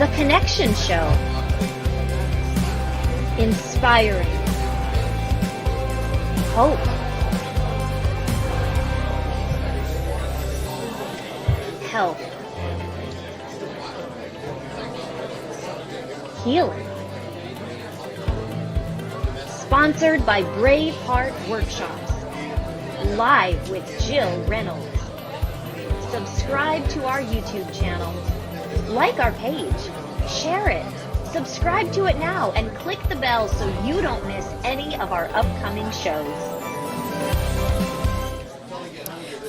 The Connection Show. Inspiring hope. Health. Healing. Sponsored by Braveheart Workshops. Live with Jill Reynolds. Subscribe to our YouTube channel. Like our page. Share it. Subscribe to it now and click the bell so you don't miss any of our upcoming shows.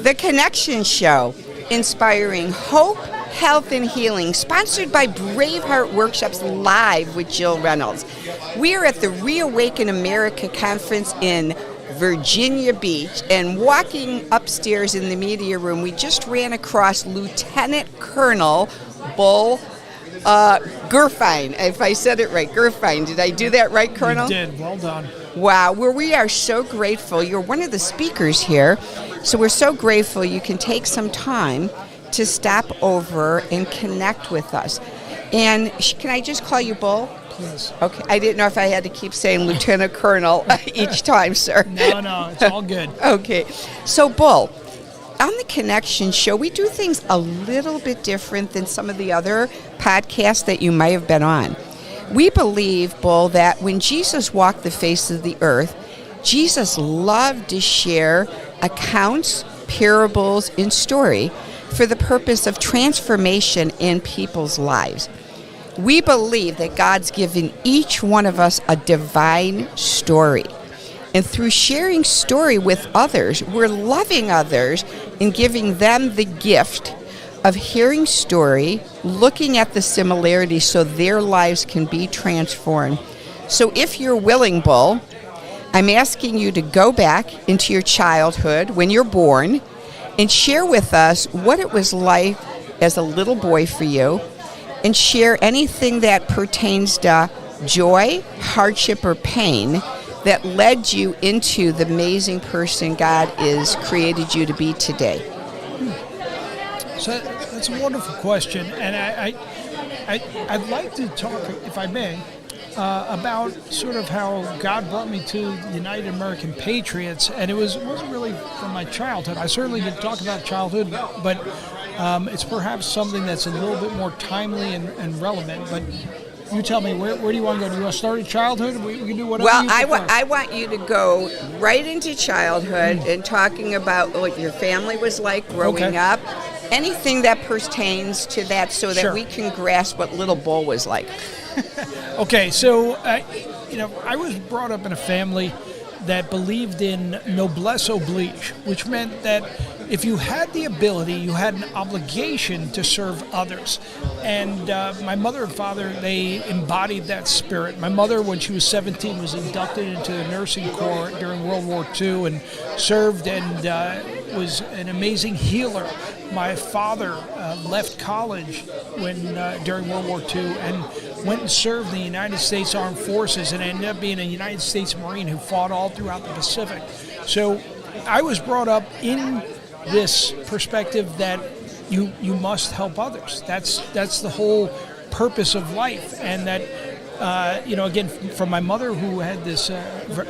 The Connection Show, inspiring hope, health, and healing, sponsored by Braveheart Workshops, live with Jill Reynolds. We are at the Reawaken America Conference in Virginia Beach, and walking upstairs in the media room, we just ran across Lt.Col Bull Gurfein, if I said it right. Gurfein. Did I do that right, Colonel? You did. Well done. Wow. Well, we are so grateful. You're one of the speakers here, so we're so grateful you can take some time to stop over and connect with us. And can I just call you Bull? Please. Okay. I didn't know if I had to keep saying Lieutenant Colonel each time, sir. No, it's all good. Okay. So, Bull, on the Connection Show, we do things a little bit different than some of the other podcasts that you might have been on. We believe, Bull, that when Jesus walked the face of the earth, Jesus loved to share accounts, parables, and story for the purpose of transformation in people's lives. We believe that God's given each one of us a divine story. And through sharing story with others, we're loving others and giving them the gift of hearing story, looking at the similarities so their lives can be transformed. So if you're willing, Bull, I'm asking you to go back into your childhood when you're born and share with us what it was like as a little boy for you, and share anything that pertains to joy, hardship, or pain that led you into the amazing person God has created you to be today. So that's a wonderful question, and I'd like to talk, if I may, about sort of how God brought me to the United American Patriots, and it wasn't really from my childhood. I certainly did talk about childhood, but it's perhaps something that's a little bit more timely and relevant. But you tell me, where do you want to go? Do you want to start at childhood? We can do whatever. Well, you prefer. I want you to go right into childhood and talking about what your family was like growing up. Anything that pertains to that, so that we can grasp what little Bull was like. Okay, so I was brought up in a family that believed in noblesse oblige, which meant that if you had the ability, you had an obligation to serve others. And my mother and father, they embodied that spirit. My mother, when she was 17, was inducted into the nursing corps during World War II and served and was an amazing healer. My father left college during World War II and went and served in the United States Armed Forces and ended up being a United States Marine who fought all throughout the Pacific. So I was brought up in this perspective that you must help others. That's the whole purpose of life, and that again, from my mother, who had this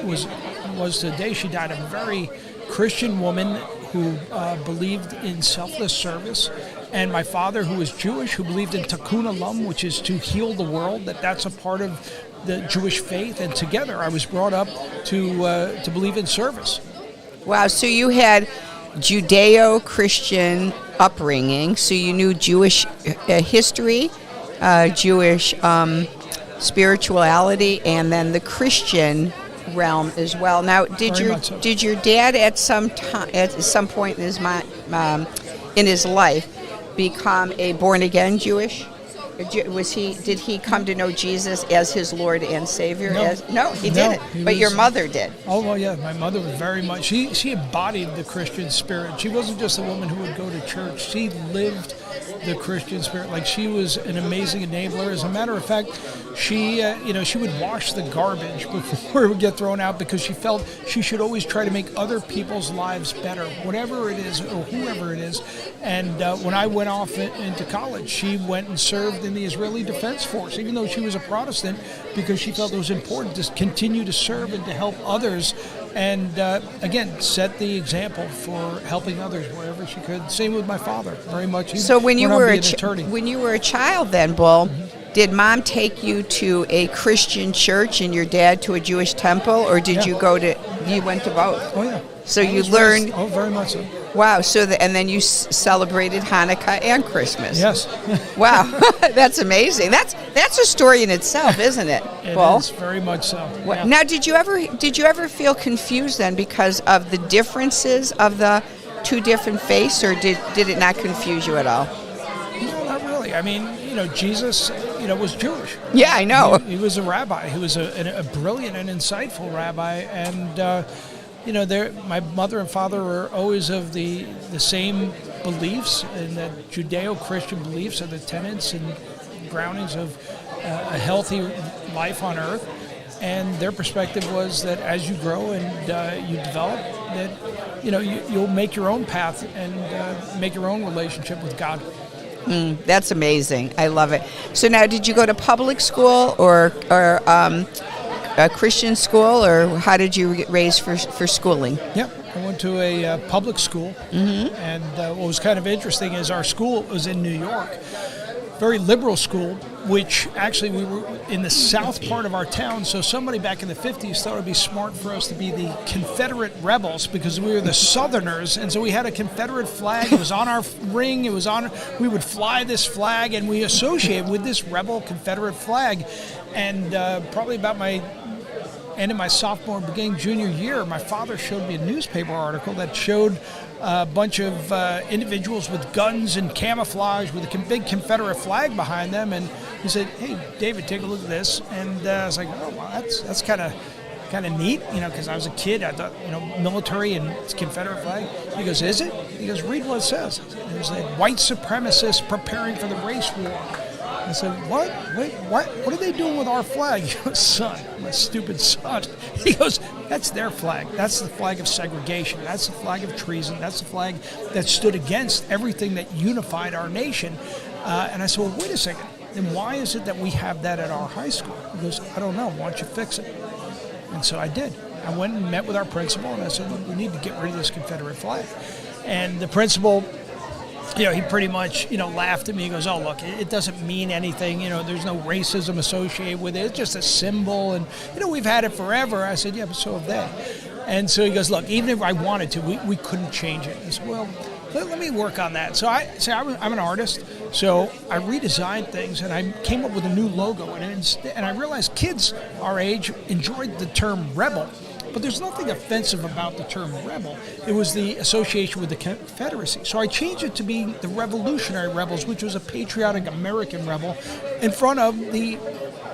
was today she died, a very Christian woman who believed in selfless service, and my father, who was Jewish, who believed in tikkun olam, which is to heal the world. That's a part of the Jewish faith, and together I was brought up to believe in service. Wow! So you had Judeo-Christian upbringing, so you knew Jewish history, Jewish spirituality, and then the Christian realm as well. Now, did your dad at some point in his life become a born again Jewish? Did he come to know Jesus as his Lord and Savior? No, he didn't. But your mother did. Oh, well, yeah. My mother was very much. She embodied the Christian spirit. She wasn't just a woman who would go to church. She lived the Christian spirit. Like, she was an amazing enabler. As a matter of fact, she would wash the garbage before it would get thrown out because she felt she should always try to make other people's lives better, whatever it is or whoever it is. And when I went off into college, she went and served in the Israeli Defense Force, even though she was a Protestant, because she felt it was important to continue to serve and to help others. And again, set the example for helping others wherever she could. Same with my father, very much. So when you were a child, then, Bull, did Mom take you to a Christian church and your dad to a Jewish temple, or did you went to both? Oh yeah. So you learned. Oh, very much so. Wow. And then you celebrated Hanukkah and Christmas. Yes. Wow, that's amazing. That's a story in itself, isn't it? It Bull? is very much so. Yeah. Now, did you ever feel confused then because of the differences of the two different faiths, or did it not confuse you at all? No, not really. I mean, Jesus, was Jewish. Yeah, I know. He was a rabbi. He was a brilliant and insightful rabbi, and my mother and father were always of the same beliefs, and the Judeo-Christian beliefs are the tenets and groundings of a healthy life on earth. And their perspective was that as you grow and you develop, that you'll make your own path and make your own relationship with God. That's amazing. I love it. So now, did you go to public school or a Christian school, or how did you get raised for schooling? Yep, I went to a public school, and what was kind of interesting is our school was in New York, very liberal school, which actually we were in the south part of our town, so somebody back in the 50s thought it would be smart for us to be the Confederate rebels because we were the Southerners, and so we had a Confederate flag. It was on our ring. We would fly this flag, and we associated with this rebel Confederate flag. And probably about my end of my sophomore, beginning junior year, my father showed me a newspaper article that showed a bunch of individuals with guns and camouflage with a big Confederate flag behind them, and he said, "Hey, David, take a look at this." And I was like, "Oh, wow, that's kind of neat," because I was a kid. I thought, military and it's Confederate flag. He goes, "Is it?" He goes, "Read what it says." It was like white supremacists preparing for the race war. I said, "What? Wait, what? What are they doing with our flag?" He goes, "Son, my stupid son." He goes, "That's their flag. That's the flag of segregation. That's the flag of treason. That's the flag that stood against everything that unified our nation." And I said, "Well, wait a second. Then why is it that we have that at our high school?" He goes, "I don't know. Why don't you fix it?" And so I did. I went and met with our principal, and I said, "We need to get rid of this Confederate flag." And the principal, he pretty much, laughed at me. He goes, "Oh, look, it doesn't mean anything. There's no racism associated with it. It's just a symbol. And, we've had it forever." I said, "Yeah, but so have they." And so he goes, "Look, even if I wanted to, we couldn't change it." I said, "Well, let me work on that." So I'm an artist. So I redesigned things, and I came up with a new logo. And I realized kids our age enjoyed the term rebel. But there's nothing offensive about the term rebel. It was the association with the Confederacy. So I changed it to be the Revolutionary Rebels, which was a patriotic American rebel, in front of the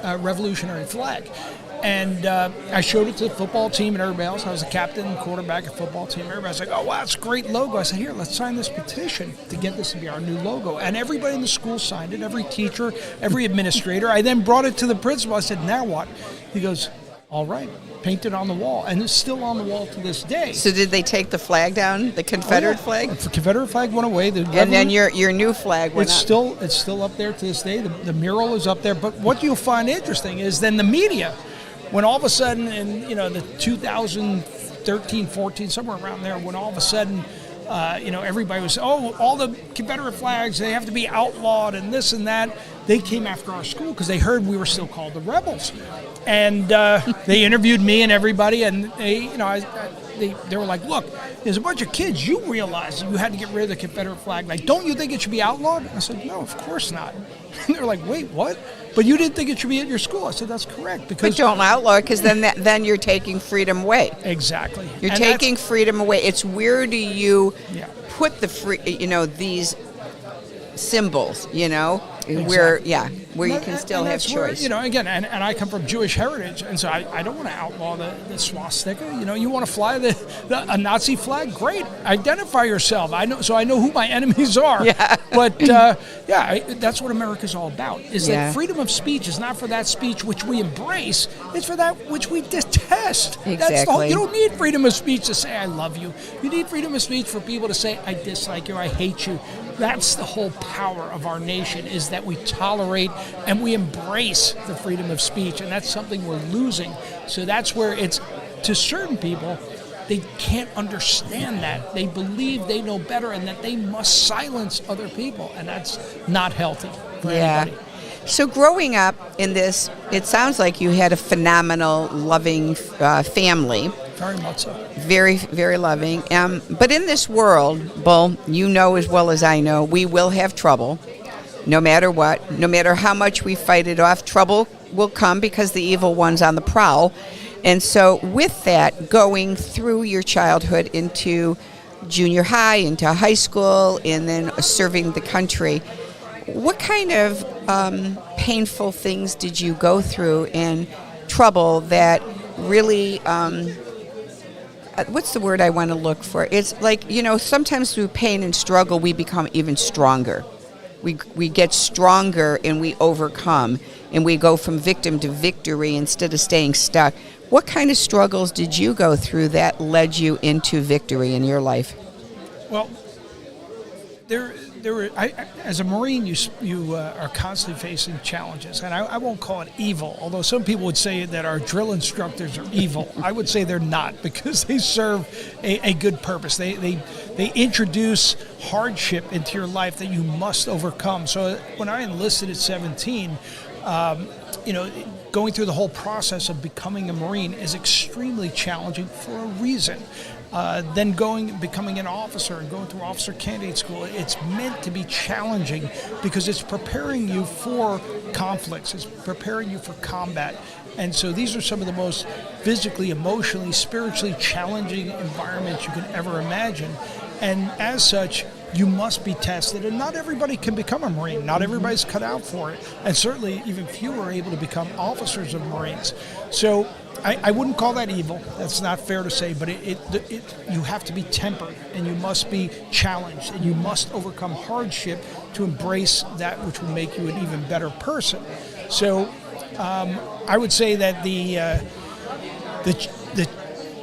Revolutionary flag. And I showed it to the football team and everybody else. I was the captain and quarterback of the football team. Everybody was like, "Oh, wow, it's a great logo." I said, "Here, let's sign this petition to get this to be our new logo." And everybody in the school signed it, every teacher, every administrator. I then brought it to the principal. I said, "Now what?" He goes, "All right." Painted on the wall, and it's still on the wall to this day. So did they take the flag down, the Confederate flag? The Confederate flag went away. And then your new flag went up. It's still up there to this day. The mural is up there. But what you'll find interesting is then the media, when all of a sudden in the 2013, 14, somewhere around there, when all of a sudden everybody was, all the Confederate flags, they have to be outlawed and this and that. They came after our school because they heard we were still called the Rebels. And they interviewed me and everybody, and they were like, "Look, there's a bunch of kids. You realize you had to get rid of the Confederate flag. Like, don't you think it should be outlawed?" I said, "No, of course not." And they're like, "Wait, what? But you didn't think it should be at your school?" I said, "That's correct." Because but don't outlaw it, because then you're taking freedom away. Exactly. You're taking freedom away. It's where do you put the these symbols, where you can still have that's where, choice. Again, and I come from Jewish heritage, and so I don't want to outlaw the swastika. You want to fly a Nazi flag? Great, identify yourself. I know who my enemies are. Yeah. But that's what America's all about. Is that freedom of speech is not for that speech which we embrace; it's for that which we detest. Exactly. You don't need freedom of speech to say I love you. You need freedom of speech for people to say I dislike you, I hate you. That's the whole power of our nation, is that we tolerate and we embrace the freedom of speech, and that's something we're losing. So that's where it's, to certain people, they can't understand that. They believe they know better and that they must silence other people, and that's not healthy for anybody. So growing up in this, it sounds like you had a phenomenal, loving family. Very much so. Very, very loving. But in this world, Bull, you know as well as I know, we will have trouble. No matter what, no matter how much we fight it off, trouble will come because the evil one's on the prowl. And so with that, going through your childhood into junior high, into high school, and then serving the country, what kind of painful things did you go through and trouble that really, what's the word I want to look for? It's like, sometimes through pain and struggle, we become even stronger. We get stronger and we overcome, and we go from victim to victory instead of staying stuck. What kind of struggles did you go through that led you into victory in your life? Well, as a Marine, you are constantly facing challenges, and I won't call it evil, although some people would say that our drill instructors are evil. I would say they're not, because they serve a good purpose. They introduce hardship into your life that you must overcome. So when I enlisted at 17, going through the whole process of becoming a Marine is extremely challenging for a reason. Then becoming an officer and going through officer candidate school, it's meant to be challenging because it's preparing you for conflicts, it's preparing you for combat. And so these are some of the most physically, emotionally, spiritually challenging environments you can ever imagine. And as such, you must be tested, and not everybody can become a Marine. Not everybody's cut out for it, and certainly even few are able to become officers of Marines. So I wouldn't call that evil. That's not fair to say, but you have to be tempered, and you must be challenged, and you must overcome hardship to embrace that which will make you an even better person. So I would say that the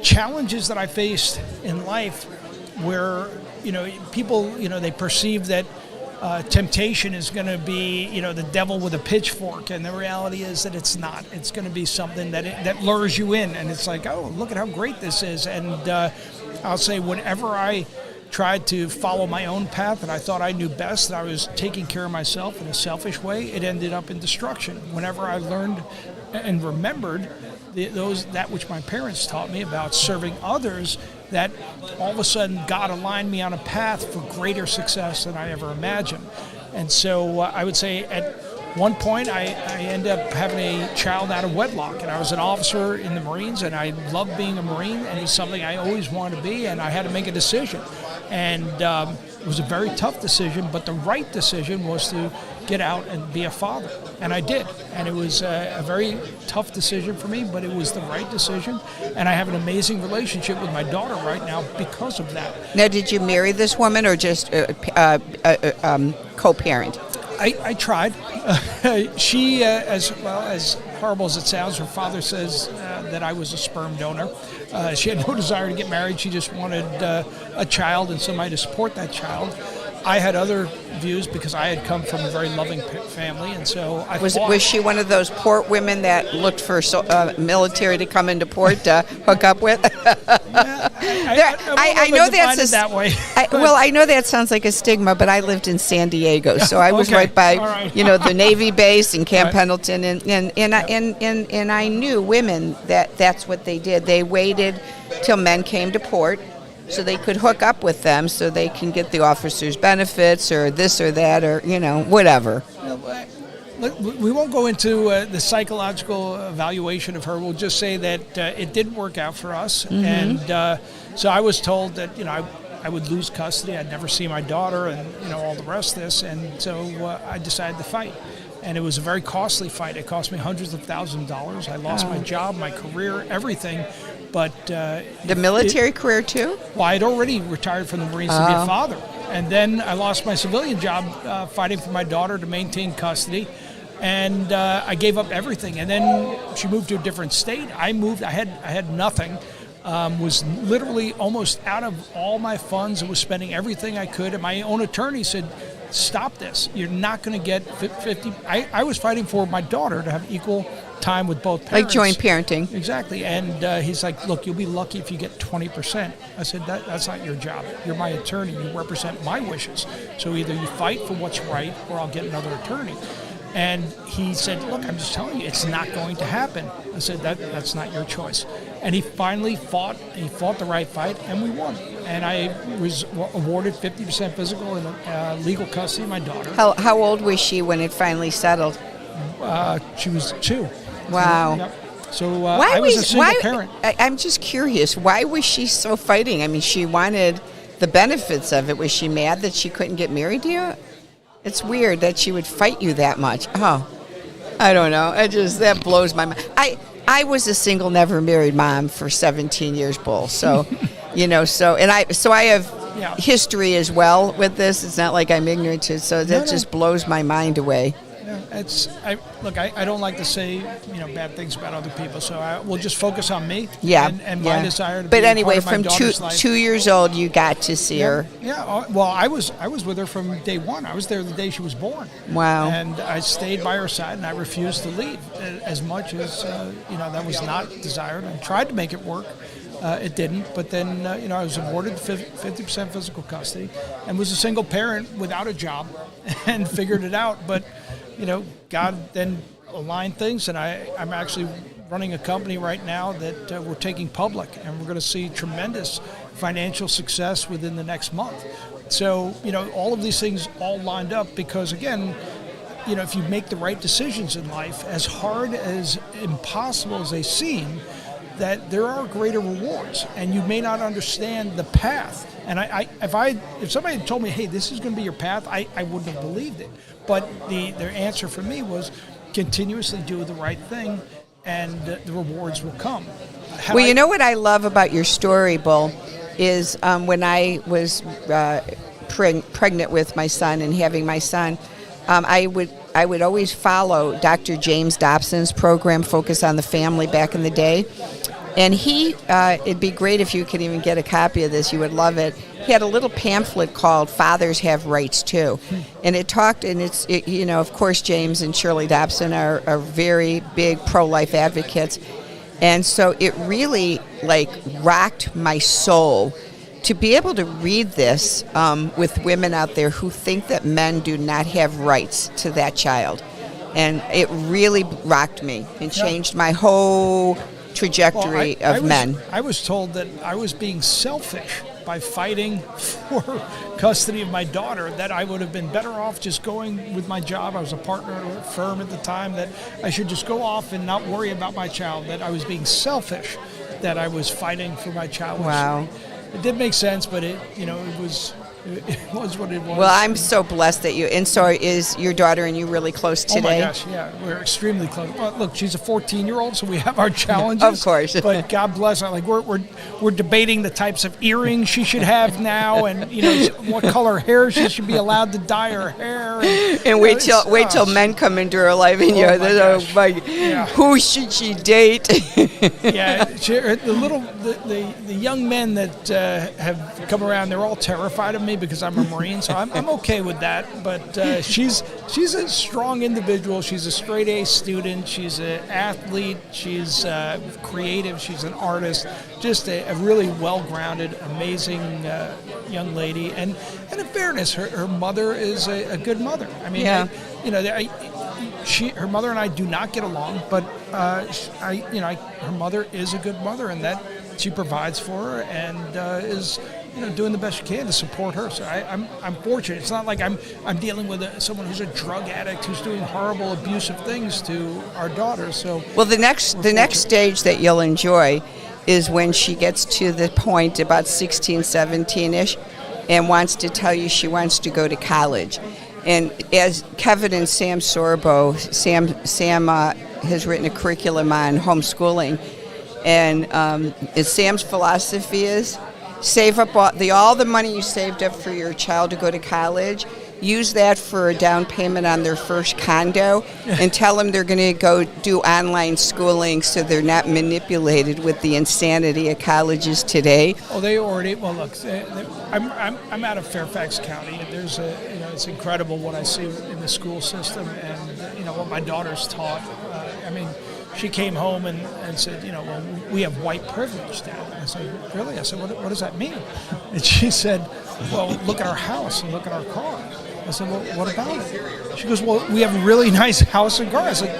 challenges that I faced in life, where people they perceive that temptation is going to be the devil with a pitchfork, and the reality is that it's not. It's going to be something that lures you in, and it's like, oh, look at how great this is. And I'll say, whenever I tried to follow my own path and I thought I knew best, that I was taking care of myself in a selfish way, it ended up in destruction. Whenever I learned and remembered that which my parents taught me about serving others, that all of a sudden God aligned me on a path for greater success than I ever imagined. And so I would say at one point I ended up having a child out of wedlock, and I was an officer in the Marines, and I loved being a Marine, and it's something I always wanted to be, and I had to make a decision. And it was a very tough decision, but the right decision was to get out and be a father. And I did. And it was a very tough decision for me, but it was the right decision. And I have an amazing relationship with my daughter right now because of that. Now, did you marry this woman or just co-parent? I tried. She, as horrible as it sounds, her father says that I was a sperm donor. She had no desire to get married. She just wanted a child and somebody to support that child. I had other views because I had come from a very loving family, and so I was she one of those port women that looked for military to come into port to hook up with? I know that's that way. I know that sounds like a stigma, but I lived in San Diego, so I was right by the Navy base and Camp Pendleton, and I knew women that's what they did. They waited till men came to port, so they could hook up with them, so they can get the officer's benefits or this or that or whatever. We won't go into the psychological evaluation of her. We'll just say that it didn't work out for us, and so I was told that I I would lose custody. I'd never see my daughter, and all the rest of this. And so I decided to fight. And it was a very costly fight. It cost me hundreds of thousands of dollars. I lost my job, my career, everything. But the military career too? Well, I had already retired from the Marines to be a father. And then I lost my civilian job fighting for my daughter to maintain custody. And I gave up everything. And then she moved to a different state. I moved. I had nothing. Was literally almost out of all my funds. I was spending everything I could. And my own attorney said, stop this. You're not going to get 50. I was fighting for my daughter to have equal time with both parents. Like joint parenting. Exactly. And he's like, look, you'll be lucky if you get 20%. I said, that's not your job. You're my attorney. You represent my wishes. So either you fight for what's right or I'll get another attorney. And he said, look, I'm just telling you, it's not going to happen. I said, that's not your choice. And he finally fought. He fought the right fight, and we won. And I was awarded 50% physical and legal custody of my daughter. How old was she when it finally settled? She was 2. Wow. Yep. So I was a single parent. I'm just curious. Why was she so fighting? I mean, she wanted the benefits of it. Was she mad that she couldn't get married to you? It's weird that she would fight you that much. Oh, I don't know. That blows my mind. I was a single, never married mom for 17 years, Bull. So, I have history as well with this. It's not like I'm ignorant to it. So that just blows my mind away. Yeah, I don't like to say bad things about other people, so we'll just focus on me. Yeah, and my desire to but be anyway, part of my from daughter's life. 2 years old, you got to see her. Yeah. Well, I was with her from day one. I was there the day she was born. Wow. And I stayed by her side, and I refused to leave as much as that was not desired. I tried to make it work. It didn't, but then I was awarded 50% physical custody, and was a single parent without a job, and figured it out. But God then aligned things, and I'm actually running a company right now that we're taking public, and we're going to see tremendous financial success within the next month. So all of these things all lined up because, again, if you make the right decisions in life, as hard as impossible as they seem, that there are greater rewards, and you may not understand the path. And if somebody had told me, hey, this is going to be your path, I wouldn't have believed it. But their answer for me was continuously do the right thing, and the rewards will come. You know what I love about your story, Bull, is when I was pregnant with my son and having my son, I would always follow Dr. James Dobson's program, Focus on the Family, back in the day. And it'd be great if you could even get a copy of this. You would love it. He had a little pamphlet called Fathers Have Rights Too. And it talked, and of course, James and Shirley Dobson are very big pro-life advocates. And so it really, rocked my soul to be able to read this with women out there who think that men do not have rights to that child. And it really rocked me and changed my whole trajectory of men. I was told that I was being selfish by fighting for custody of my daughter, that I would have been better off just going with my job. I was a partner at a firm at the time, that I should just go off and not worry about my child, that I was being selfish, that I was fighting for my child. Wow. It did make sense, but it was what it was. Well, I'm so blessed that you, and so is your daughter and you really close today? Oh my gosh, yeah, we're extremely close. Well, look, she's a 14-year-old, so we have our challenges. Of course. But God bless her. We're debating the types of earrings she should have now, and what color hair she should be allowed to dye her hair. And wait till men come into her life, and who should she date? Yeah, the young men that have come around, they're all terrified of me because I'm a Marine, so I'm okay with that. But she's a strong individual. She's a straight A student. She's an athlete. She's creative. She's an artist. Just a really well-grounded, amazing young lady. And in fairness, her mother is a good mother. I mean, her mother and I do not get along, but her mother is a good mother, and that she provides for her and is doing the best she can to support her. So I'm fortunate. It's not like I'm dealing with someone who's a drug addict who's doing horrible, abusive things to our daughter. So the next stage that you'll enjoy is when she gets to the point about 16, 17-ish, and wants to tell you she wants to go to college. And as Kevin and Sam Sorbo, Sam has written a curriculum on homeschooling, and Sam's philosophy is save up all the money you saved up for your child to go to college. Use that for a down payment on their first condo, and tell them they're going to go do online schooling so they're not manipulated with the insanity of colleges today. Oh, they already. Well, look, I'm out of Fairfax County, and there's it's incredible what I see in the school system, and what my daughter's taught. She came home and said, well, we have white privilege, Dad. I said, really? I said, what does that mean? And she said, well, look at our house and look at our car. I said, well, what about it? She goes, well, we have a really nice house and car. I said,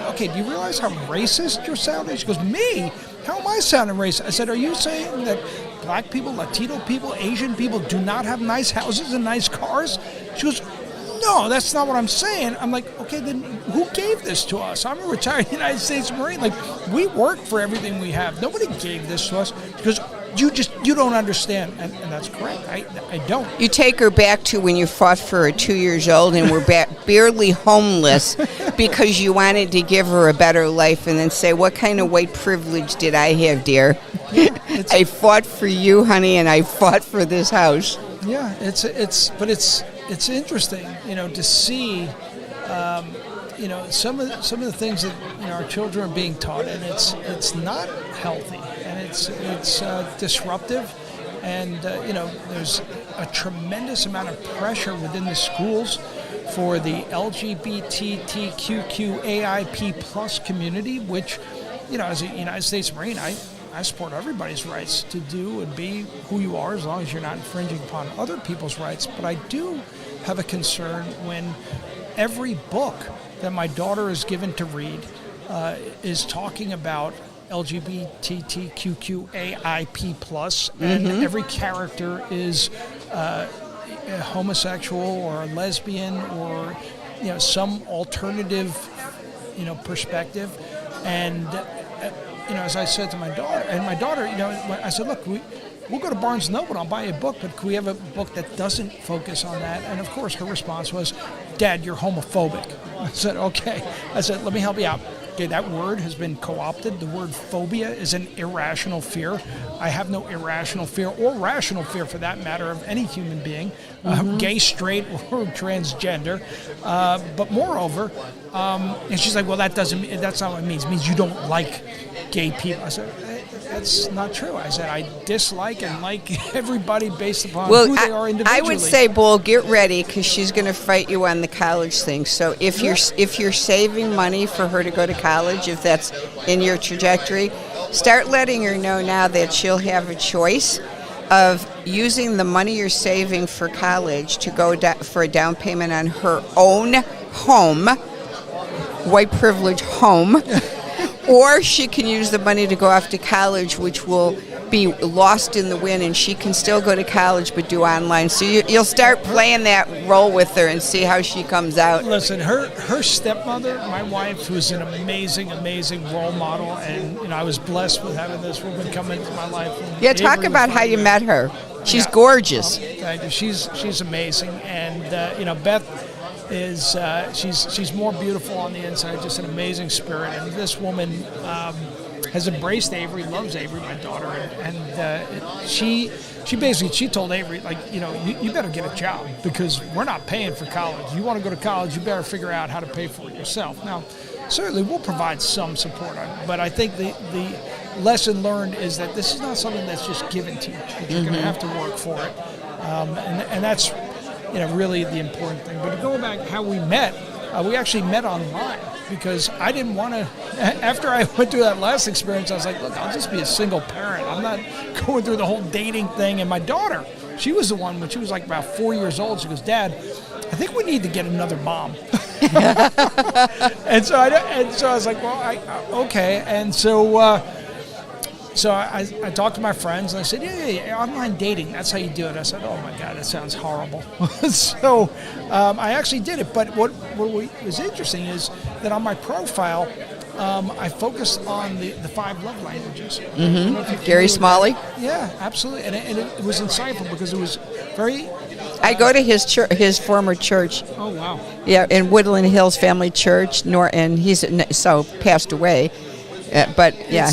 okay, do you realize how racist you're sounding? She goes, me? How am I sounding racist? I said, are you saying that black people, Latino people, Asian people do not have nice houses and nice cars? She goes, no, that's not what I'm saying. I'm like, okay, then who gave this to us? I'm a retired United States Marine. Like, we work for everything we have. Nobody gave this to us. Because you don't understand. And that's correct. I don't. You take her back to when you fought for her 2 years old and were barely homeless because you wanted to give her a better life, and then say, what kind of white privilege did I have, dear? I fought for you, honey, and I fought for this house. Yeah, it's interesting, to see, some of the things that our children are being taught, and it's not healthy, and it's disruptive, and there's a tremendous amount of pressure within the schools for the LGBTQAIP plus community, which, as a United States Marine, I support everybody's rights to do and be who you are, as long as you're not infringing upon other people's rights. But I do have a concern when every book that my daughter is given to read is talking about LGBTQAIP plus, and every character is homosexual or lesbian or some alternative perspective. And as I said to my daughter, I said, look, we'll go to Barnes & Noble and I'll buy you a book, but can we have a book that doesn't focus on that? And of course her response was, Dad, you're homophobic. I said, okay. I said, let me help you out. Okay, that word has been co-opted. The word phobia is an irrational fear. I have no irrational fear or rational fear, for that matter, of any human being, gay, straight, or transgender. But moreover, and she's like, well, that's not what it means. It means you don't like gay people. I said, that's not true. I said, I dislike and like everybody based upon who they are individually. I would say, Bull, get ready, because she's going to fight you on the college thing. So if you're saving money for her to go to college, if that's in your trajectory, start letting her know now that she'll have a choice of using the money you're saving for college to go for a down payment on her own home, white privilege home, or she can use the money to go off to college, which will be lost in the wind, and she can still go to college but do online. So you'll start playing that role with her and see how she comes out. Listen, her stepmother, my wife, was an amazing, amazing role model, and I was blessed with having this woman come into my life. Yeah, talk about how you met her. She's gorgeous. Thank you. She's amazing, and Beth is she's more beautiful on the inside, just an amazing spirit. And this woman has embraced Avery, loves Avery, my daughter, and she told Avery, like, you better get a job, because we're not paying for college. You want to go to college, you better figure out how to pay for it yourself. Now, certainly we'll provide some support, but I think the lesson learned is that this is not something that's just given to you. You're going to have to work for it, and that's really the important thing. But to go back how we met, we actually met online, because I didn't want to, after I went through that last experience, I was like, look, I'll just be a single parent. I'm not going through the whole dating thing. And my daughter, she was the one, when she was like about 4 years old, she goes, Dad, I think we need to get another mom. and so I was like, well, okay. And so I talked to my friends, and I said, yeah, online dating, that's how you do it. I said, oh my God, that sounds horrible. So I actually did it. But what was interesting is that on my profile, I focused on the 5 love languages. Gary Smalley? Yeah, absolutely. And it was insightful because it was very... I go to his former church. Oh, wow. Yeah, in Woodland Hills Family Church, and he's passed away. But yeah,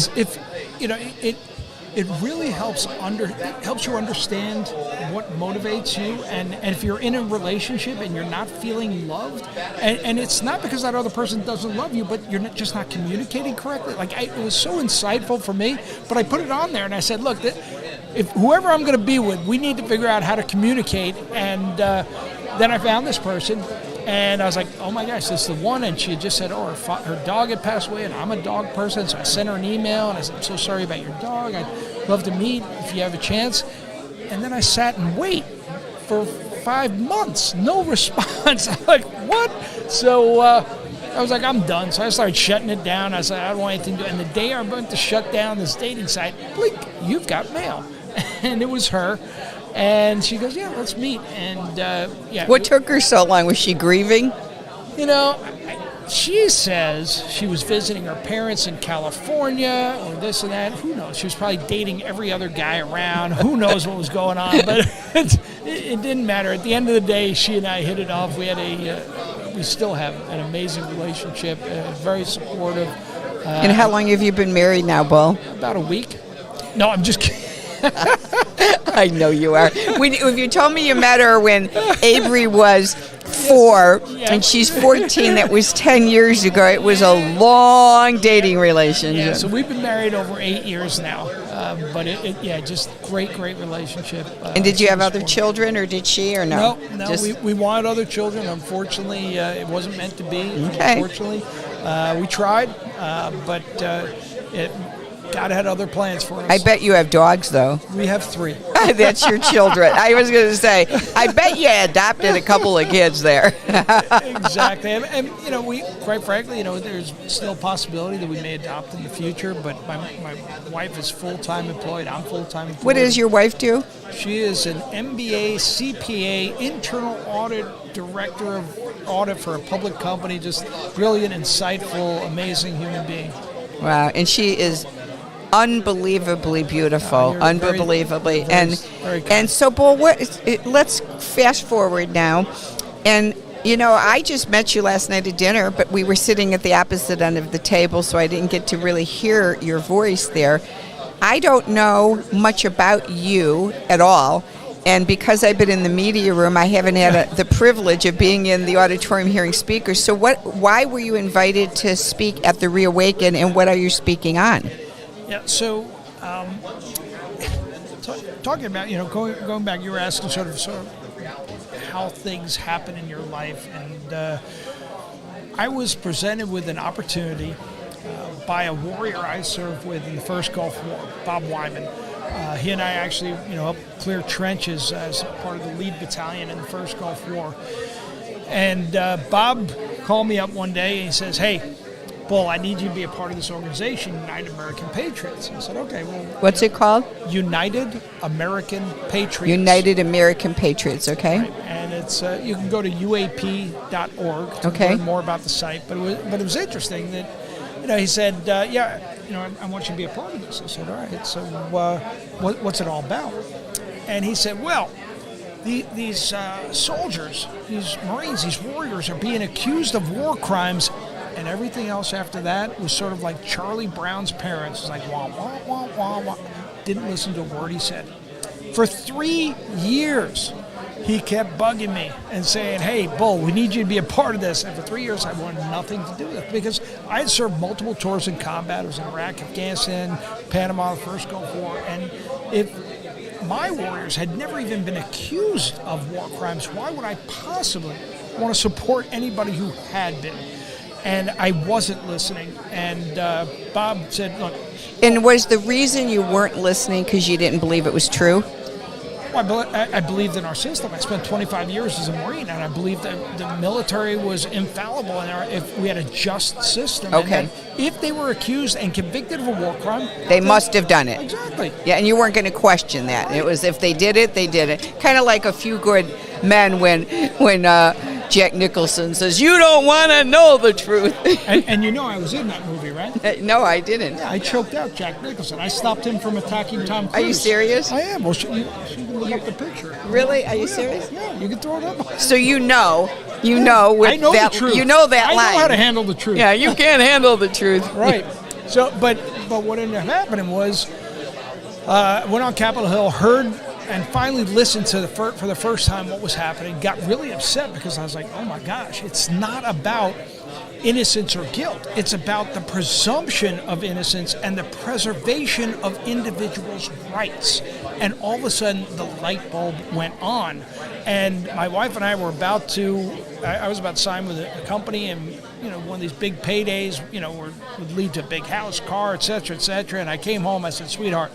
it really helps you understand what motivates you, and if you're in a relationship and you're not feeling loved, and it's not because that other person doesn't love you, but you're just not communicating correctly. It was so insightful for me, but I put it on there and I said, look, if whoever I'm going to be with, we need to figure out how to communicate. And then I found this person, and I was like, oh my gosh, this is the one. And she had just said, her dog had passed away, and I'm a dog person. So I sent her an email, and I said, I'm so sorry about your dog. I'd love to meet if you have a chance. And then I sat and wait for 5 months, no response. I'm like, what? So I was like, I'm done. So I started shutting it down. I said, I don't want anything to do. And the day I'm going to shut down this dating site, blink, you've got mail. And it was her. And she goes, yeah, let's meet. And yeah. What took her so long? Was she grieving? She says she was visiting her parents in California or this and that. Who knows? She was probably dating every other guy around. Who knows what was going on? But it didn't matter. At the end of the day, she and I hit it off. We had we still have an amazing relationship, very supportive. And how long have you been married now, Bull? About a week. No, I'm just kidding. I know you are. If you told me you met her when Avery was 4 and she's 14, that was 10 years ago. It was a long dating relationship. Yeah, so we've been married over 8 years now. But just great relationship. And did you have other children, or did she, or no? No, we wanted other children. Unfortunately, it wasn't meant to be. Okay. Unfortunately, we tried, but God had other plans for us. I bet you have dogs, though. We have 3. That's your children. I was going to say, I bet you adopted a couple of kids there. Exactly. And we, quite frankly, there's still a possibility that we may adopt in the future, but my wife is full-time employed. I'm full-time employed. What does your wife do? She is an MBA, CPA, internal audit director of audit for a public company. Just brilliant, insightful, amazing human being. Wow. And she is unbelievably beautiful, unbelievably, and so, Bull, let's fast forward now, and I just met you last night at dinner, but we were sitting at the opposite end of the table, so I didn't get to really hear your voice there. I don't know much about you at all, and because I've been in the media room, I haven't had the privilege of being in the auditorium hearing speakers. So why were you invited to speak at the Reawaken, and what are you speaking on? Yeah, so talking about, going back, you were asking sort of how things happen in your life, and I was presented with an opportunity by a warrior I served with in the first Gulf War, Bob Wyman. He and I actually, helped clear trenches as part of the lead battalion in the first Gulf War. And Bob called me up one day and he says, hey, Bull, I need you to be a part of this organization, United American Patriots. I said, okay, well... What's it called? United American Patriots. United American Patriots, okay. Right. And it's you can go to uap.org to learn more about the site. But it was interesting that, he said, I want you to be a part of this. I said, all right, so what's it all about? And he said, well, these soldiers, these Marines, these warriors are being accused of war crimes. And everything else after that was sort of like Charlie Brown's parents. It's like, wah, wah, wah, wah, wah. Didn't listen to a word he said. For 3 years, he kept bugging me and saying, hey, Bull, we need you to be a part of this. And for 3 years, I wanted nothing to do with it because I had served multiple tours in combat. I was in Iraq, Afghanistan, Panama, the first Gulf War. And if my warriors had never even been accused of war crimes, why would I possibly want to support anybody who had been? And I wasn't listening. And Bob said, look. And was the reason you weren't listening because you didn't believe it was true? Well, I believed in our system. I spent 25 years as a Marine, and I believed that the military was infallible if we had a just system. Okay. And if they were accused and convicted of a war crime, they must have done it. Exactly. Yeah, and you weren't going to question that. Right. It was if they did it, they did it. Kind of like A Few Good Men when Jack Nicholson says, "You don't want to know the truth." And you know I was in that movie, right? No, I didn't. Yeah, I choked out Jack Nicholson. I stopped him from attacking Tom Cruise. Are you serious? I am. Well, you can look up the picture. Really? Are you serious? Yeah, you can throw it up. So you know with I know that, the truth. you know that line. I know how to handle the truth. Yeah, you can't handle the truth. Right. So, but what ended up happening was, went on Capitol Hill, heard and finally listened to for the first time what was happening. Got really upset because I was like, oh my gosh, it's not about innocence or guilt. It's about the presumption of innocence and the preservation of individuals' rights. And all of a sudden, the light bulb went on. And my wife and I were I was about to sign with a company, and one of these big paydays, would lead to a big house, car, et cetera, et cetera. And I came home, I said, sweetheart,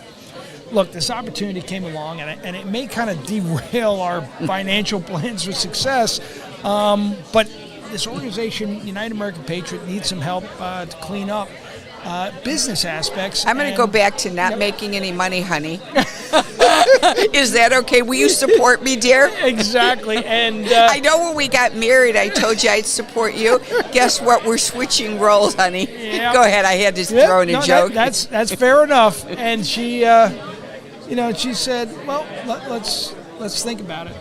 look, this opportunity came along, and it may kind of derail our financial plans for success, but this organization, United American Patriot, needs some help to clean up business aspects. I'm going to go back to not making any money, honey. Is that okay? Will you support me, dear? Exactly. And I know when we got married, I told you I'd support you. Guess what? We're switching roles, honey. Yeah. Go ahead. I had to throw in a joke. That's fair enough. And she, she said, well, let's think about it.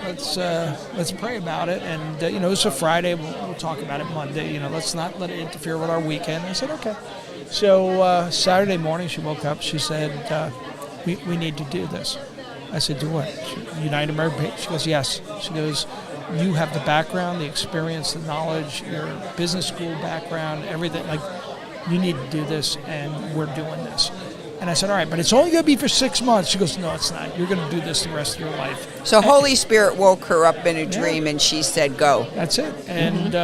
Let's pray about it. And it's a Friday. We'll talk about it Monday. Let's not let it interfere with our weekend. I said, okay. So Saturday morning, she woke up. She said, we need to do this. I said, do what? United American. She goes, yes. She goes, you have the background, the experience, the knowledge, your business school background, everything. Like, you need to do this, and we're doing this. And I said, all right, but it's only going to be for 6 months. She goes, no, it's not. You're going to do this the rest of your life. So Holy Spirit woke her up in a dream, and she said, go. That's it. And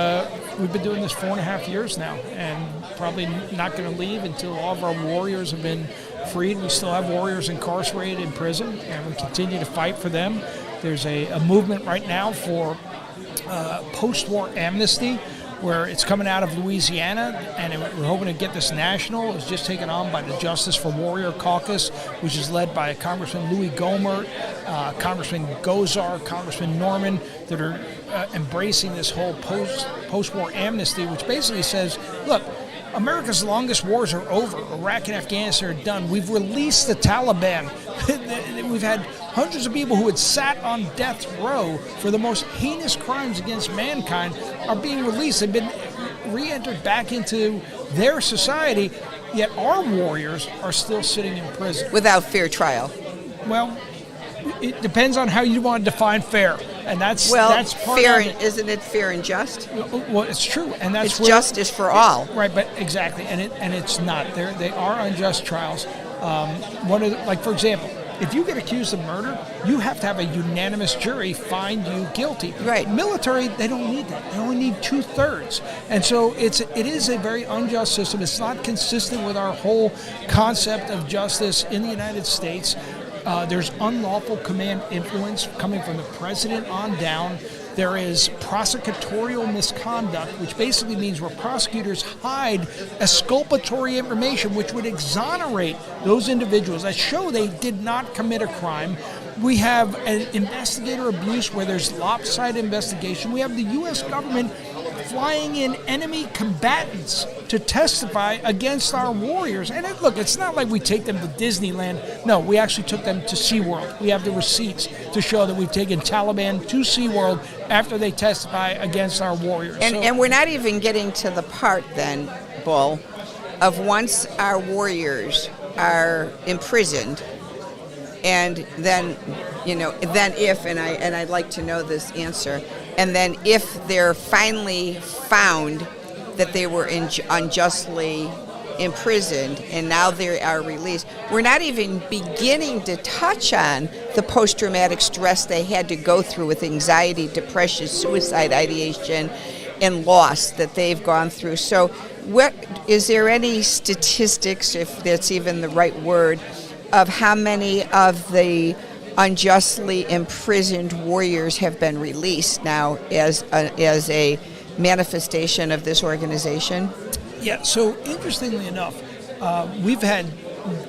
we've been doing this 4.5 years now, and probably not going to leave until all of our warriors have been freed. We still have warriors incarcerated in prison, and we continue to fight for them. There's a movement right now for post-war amnesty, where it's coming out of Louisiana, and we're hoping to get this national. It was just taken on by the Justice for Warrior Caucus, which is led by Congressman Louis Gohmert, Congressman Gozar, Congressman Norman, that are embracing this whole post-war amnesty, which basically says, look, America's longest wars are over. Iraq and Afghanistan are done. We've released the Taliban. We've had hundreds of people who had sat on death row for the most heinous crimes against mankind are being released. They've been re-entered back into their society, yet our warriors are still sitting in prison. Without fair trial. Well, it depends on how you want to define fair. And that's part fair, of it. Isn't it fair and just? Well, it's true, and that's it's justice for all. Right, but exactly, and it's not. They are unjust trials. For example, if you get accused of murder, you have to have a unanimous jury find you guilty. Right. Military, they don't need that. They only need 2/3, and so it is a very unjust system. It's not consistent with our whole concept of justice in the United States. There's unlawful command influence coming from the president on down. There is prosecutorial misconduct, which basically means where prosecutors hide exculpatory information which would exonerate those individuals that show they did not commit a crime. We have an investigator abuse where there's lopsided investigation. We have the U.S. government flying in enemy combatants to testify against our warriors. And look, it's not like we take them to Disneyland. No, we actually took them to SeaWorld. We have the receipts to show that we've taken Taliban to SeaWorld after they testify against our warriors. And we're not even getting to the part then, Bull, of once our warriors are imprisoned, and then, then if, and I'd like to know this answer, and then if they're finally found that they were unjustly imprisoned and now they are released, we're not even beginning to touch on the post-traumatic stress they had to go through with anxiety, depression, suicide ideation, and loss that they've gone through. So is there any statistics, if that's even the right word, of how many of the unjustly imprisoned warriors have been released now as a manifestation of this organization? Yeah, so interestingly enough, we've had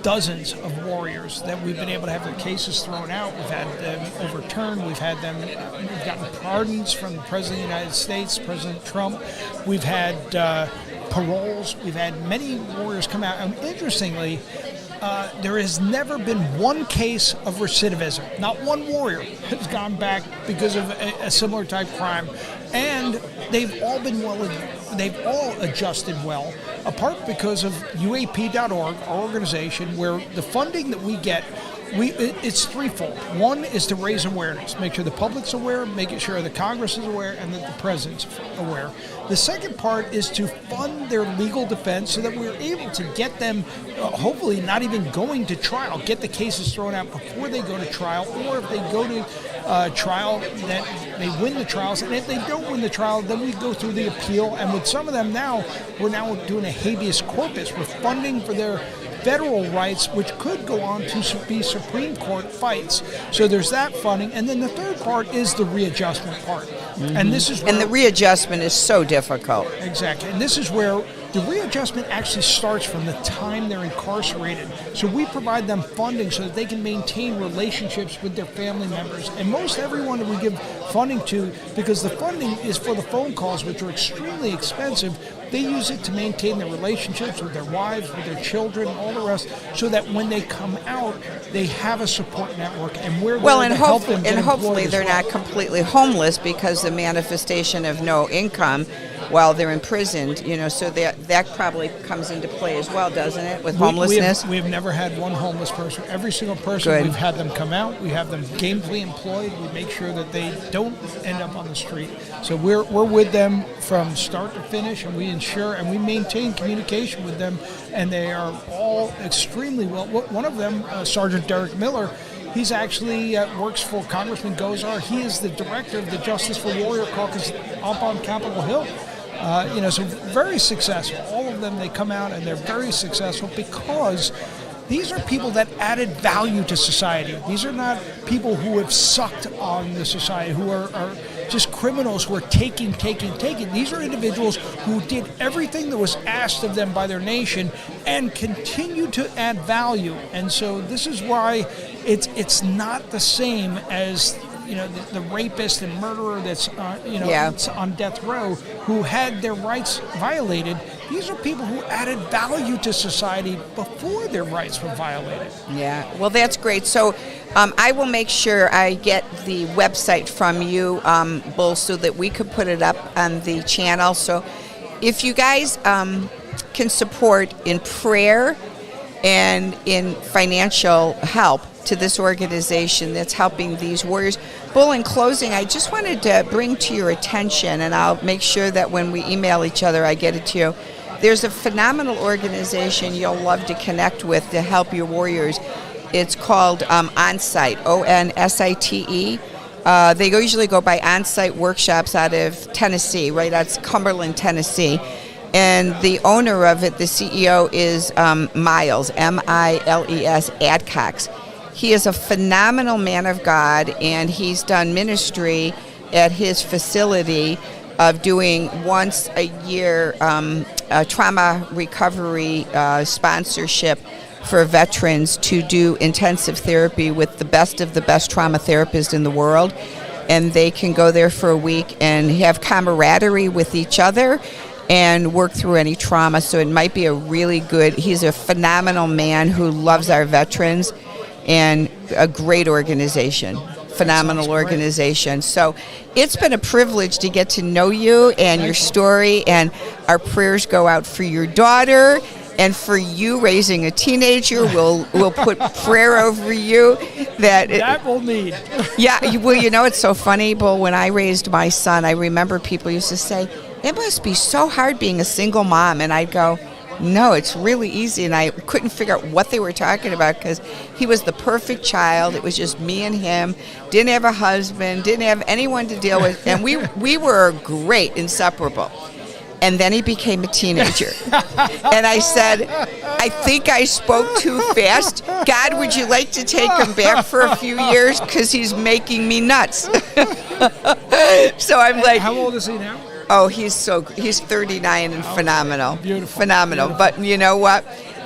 dozens of warriors that we've been able to have their cases thrown out. We've had them overturned. We've gotten pardons from the President of the United States, President Trump. We've had paroles. We've had many warriors come out. And interestingly, there has never been one case of recidivism. Not one warrior has gone back because of a similar type crime. And they've all been they've all adjusted well, apart because of UAP.org, our organization, where the funding that we get, it's threefold. One is to raise awareness, make sure the public's aware, making sure the Congress is aware, and that the President's aware. The second part is to fund their legal defense so that we're able to get them, hopefully not even going to trial, get the cases thrown out before they go to trial, or if they go to trial, that they win the trials. And if they don't win the trial, then we go through the appeal. And with some of them now, we're now doing a habeas corpus. We're funding for their federal rights, which could go on to be Supreme Court fights. So there's that funding. And then the third part is the readjustment part. Mm-hmm. And this is where, and the readjustment is so difficult. Exactly. And this is where the readjustment actually starts from the time they're incarcerated. So we provide them funding so that they can maintain relationships with their family members. And most everyone that we give funding to, because the funding is for the phone calls, which are extremely expensive, they use it to maintain their relationships with their wives, with their children, all the rest, so that when they come out, they have a support network, and we're there to help them get employed. And hopefully they're not completely homeless, because the manifestation of no income while they're imprisoned, so that probably comes into play as well, doesn't it, with homelessness? We have never had one homeless person. Every single person, Good. We've had them come out. We have them gainfully employed. We make sure that they don't end up on the street. So we're with them from start to finish, and we ensure and we maintain communication with them, and they are all extremely well. One of them, Sergeant Derek Miller, he's actually works for Congressman Gozar. He is the director of the Justice for Warrior Caucus up on Capitol Hill. So very successful. All of them, they come out and they're very successful because these are people that added value to society. These are not people who have sucked on the society, who are just criminals who are taking. These are individuals who did everything that was asked of them by their nation and continue to add value. And so this is why it's not the same as the rapist and murderer that's that's on death row, who had their rights violated. These are people who added value to society before their rights were violated. Yeah, well, that's great. So I will make sure I get the website from you, Bull, so that we could put it up on the channel. So if you guys can support in prayer and in financial help to this organization that's helping these warriors. Bull, in closing, I just wanted to bring to your attention, and I'll make sure that when we email each other, I get it to you. There's a phenomenal organization you'll love to connect with to help your warriors. It's called Onsite, ONSITE. They usually go by Onsite Workshops out of Tennessee, right? That's Cumberland, Tennessee. And the owner of it, the CEO, is Miles, M-I-L-E-S, Adcox. He is a phenomenal man of God, and he's done ministry at his facility of doing once a year a trauma recovery sponsorship for veterans to do intensive therapy with the best of the best trauma therapists in the world. And they can go there for a week and have camaraderie with each other and work through any trauma. So it might be a really good, he's a phenomenal man who loves our veterans, and a great organization, phenomenal organization. So it's been a privilege to get to know you and your story, and our prayers go out for your daughter and for you raising a teenager. We'll put prayer over you that we'll need. Yeah, it's so funny, Bull. When I raised my son, I remember people used to say, it must be so hard being a single mom, and I'd go, no, it's really easy. And I couldn't figure out what they were talking about, because he was the perfect child. It was just me and him. Didn't have a husband, didn't have anyone to deal with, and we were great, inseparable. And then he became a teenager. And I said, I think I spoke too fast. God, would you like to take him back for a few years? Because he's making me nuts. So I'm like... How old is he now? Oh, he's 39 and phenomenal. Beautiful. Phenomenal. Beautiful. But you know what?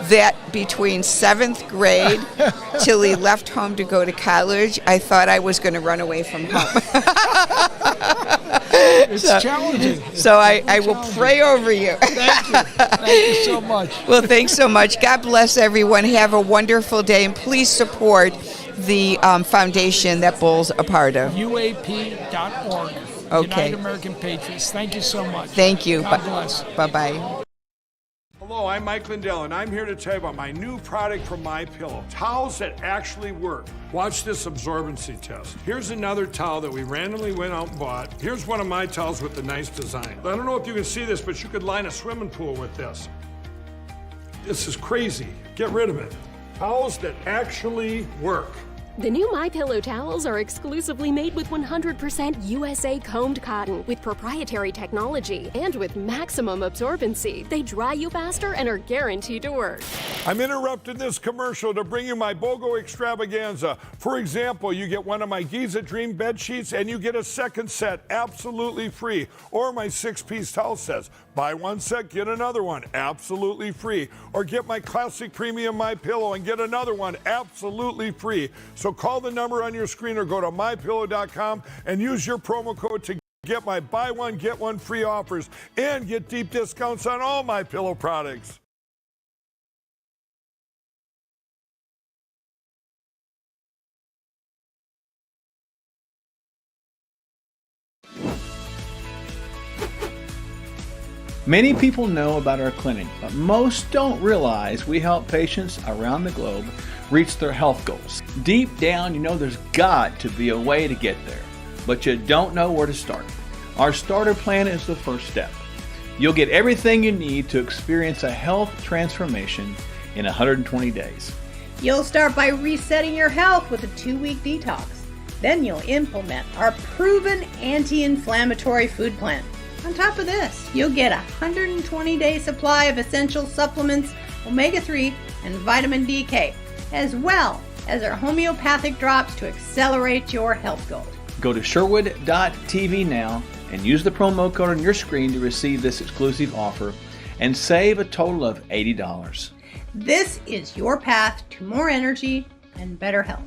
That between 7th grade till he left home to go to college, I thought I was going to run away from home. It's challenging. So I will pray over you. Thank you. Thank you so much. Well, thanks so much. God bless everyone. Have a wonderful day, and please support the foundation that Bull's a part of. UAP.org. Okay. United American Patriots. Thank you so much. Thank you. God bless. Bye-bye. Hello, I'm Mike Lindell, and I'm here to tell you about my new product from MyPillow, towels that actually work. Watch this absorbency test. Here's another towel that we randomly went out and bought. Here's one of my towels with the nice design. I don't know if you can see this, but you could line a swimming pool with this. This is crazy. Get rid of it. Towels that actually work. The new MyPillow towels are exclusively made with 100% USA combed cotton with proprietary technology and with maximum absorbency. They dry you faster and are guaranteed to work. I'm interrupting this commercial to bring you my BOGO extravaganza. For example, you get one of my Giza Dream bed sheets and you get a second set absolutely free. Or my 6-piece towel sets. Buy one set, get another one absolutely free. Or get my classic premium MyPillow and get another one absolutely free. So call the number on your screen or go to mypillow.com and use your promo code to get my buy one, get one free offers and get deep discounts on all MyPillow products. Many people know about our clinic, but most don't realize we help patients around the globe reach their health goals. Deep down, you know there's got to be a way to get there, but you don't know where to start. Our starter plan is the first step. You'll get everything you need to experience a health transformation in 120 days. You'll start by resetting your health with a 2-week detox. Then you'll implement our proven anti-inflammatory food plan. On top of this, you'll get a 120-day supply of essential supplements, omega-3 and vitamin DK, as well as our homeopathic drops to accelerate your health goals. Go to Sherwood.tv now and use the promo code on your screen to receive this exclusive offer and save a total of $80. This is your path to more energy and better health.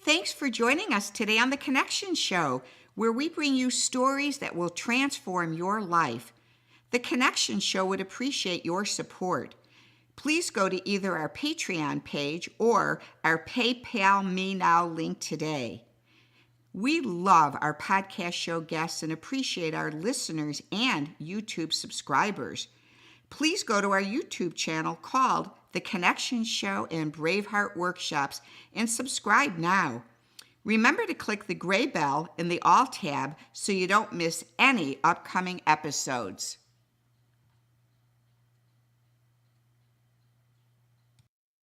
Thanks for joining us today on The Connection Show, where we bring you stories that will transform your life. The Connection Show would appreciate your support. Please go to either our Patreon page or our PayPal Me Now link today. We love our podcast show guests and appreciate our listeners and YouTube subscribers. Please go to our YouTube channel called The Connection Show and Braveheart Workshops and subscribe now. Remember to click the gray bell in the All tab so you don't miss any upcoming episodes.